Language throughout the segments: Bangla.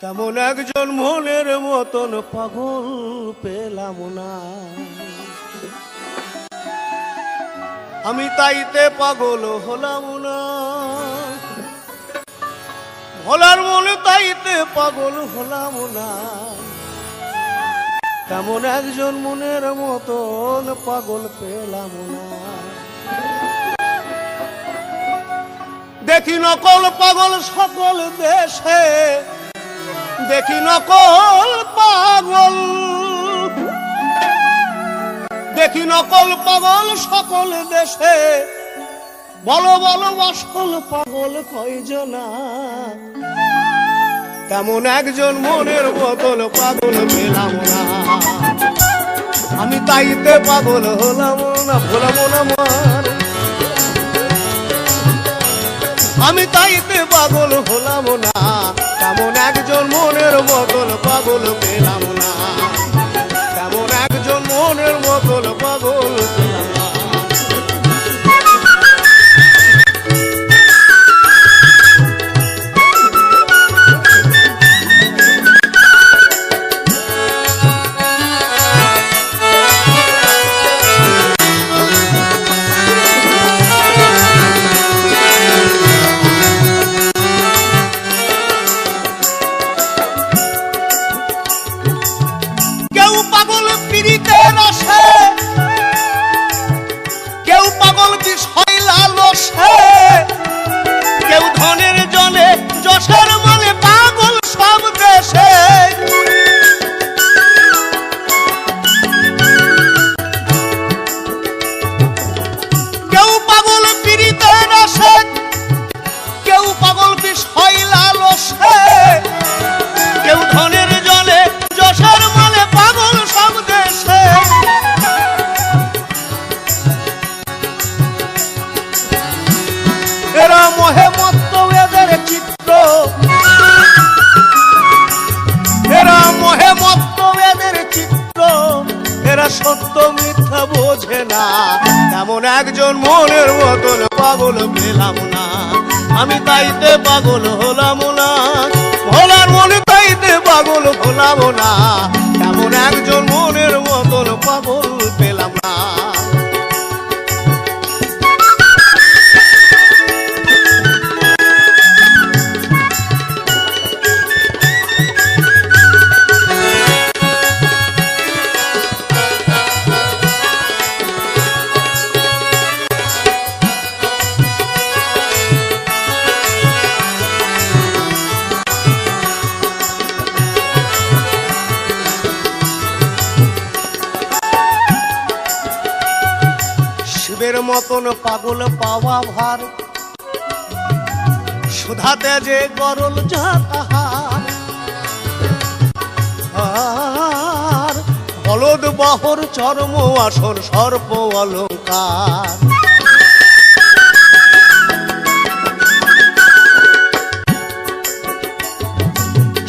তেমন একজন মনের মতন পাগল পেলাম না। আমি তাইতে পাগল হলাম না, ভোলার মনে তাইতে পাগল হলাম না। তেমন একজন মনের মতন পাগল পেলাম না। দেখি নকল পাগল সকল দেশে, দেখি নকল পাগল, দেখি নকল পাগল সকল দেশে। বলো বলো আসল পাগল কয়জনা? তেমন একজন মনের মতন পাগল পেলাম না। আমি তাইতে পাগল হলাম না, ভোলাম না আমার। আমি তাইতে পাগল হলাম না। তেমন একজন মনের মতন পাগল পেলাম না। তেমন একজন মনের মতন পাগল পেলাম না। সত্য মিথ্যা বোঝে না। তেমন একজন মনের মতন পাগল পেলাম না। আমি তাইতে পাগল হলাম না, ভোলার মনে তাইতে পাগল হলাম না। তেমন একজন মনের মতন পাগল পেলাম না। শিবের মতন পাগল পাওয়া ভার, সুধাতে যে গরল যা তাহার। আর বলদ বহর চর্ম আসন সর্প অলঙ্কার।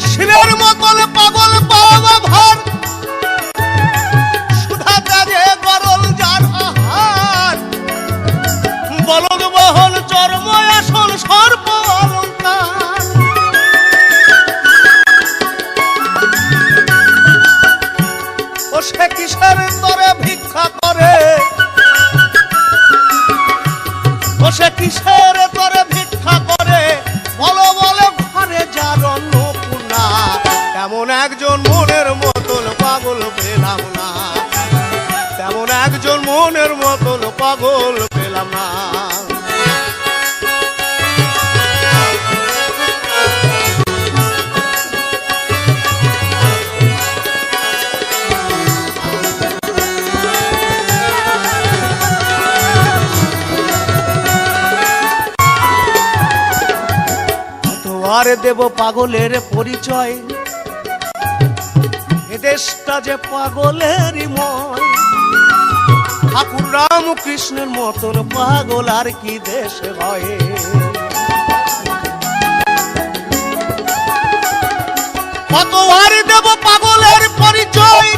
শিবের মতন পাগল পাওয়া ভার, সুধাতে যে গরল যার আহার। বলদ বহন চর্ম আসন সর্প অলঙ্কার। ও সে কিসের তরে ভিক্ষা করে, ও সে কিসের তরে ভিক্ষা করে। বলো বলো ঘরে যার অন্নপূর্ণা। তেমন একজন মনের মতন পাগল পেলাম না। তেমন একজন মনের মতন পাগল পেলাম না। আর দেব পাগলের পরিচয়, এ দেশটা যে পাগলেরই ময়। ঠাকুর রামকৃষ্ণের মতন পাগল আর কি দেশে হয়। কত আর দেব পাগলের পরিচয়,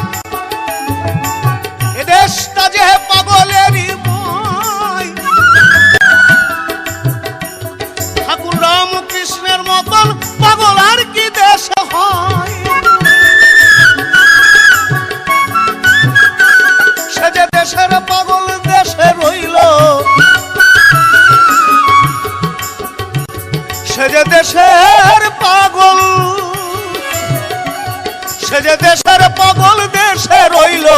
এ দেশটা যে পাগলেরই ময়। ঠাকুর রামকৃষ্ণের মতন পাগল আর কি দেশে হয়। যে দেশের পাগল, সে যে দেশের পাগল দেশে রইল,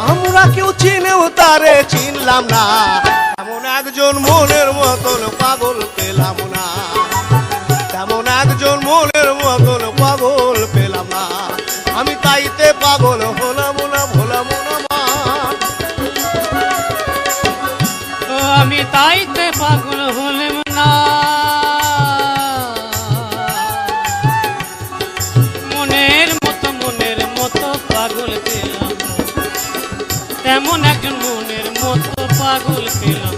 আমরা কেউ চিনেও তারে চিনলাম না। এমন একজন মনের মতন পাগল পেলাম না, তেমন একজন মনের মতন পাগল পেলাম না। আমি তাইতে পাগল হলাম না, ভোলাম না মা। আমি তাইতে পাগল হলাম না, মনের মতো পাগল পেলাম, তেমন একজন মনের মতো পাগল পেলাম।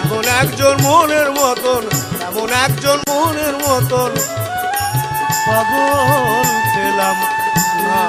এমন একজন মনের মতন, এমন একজন মনের মতন পাগল পেলাম না।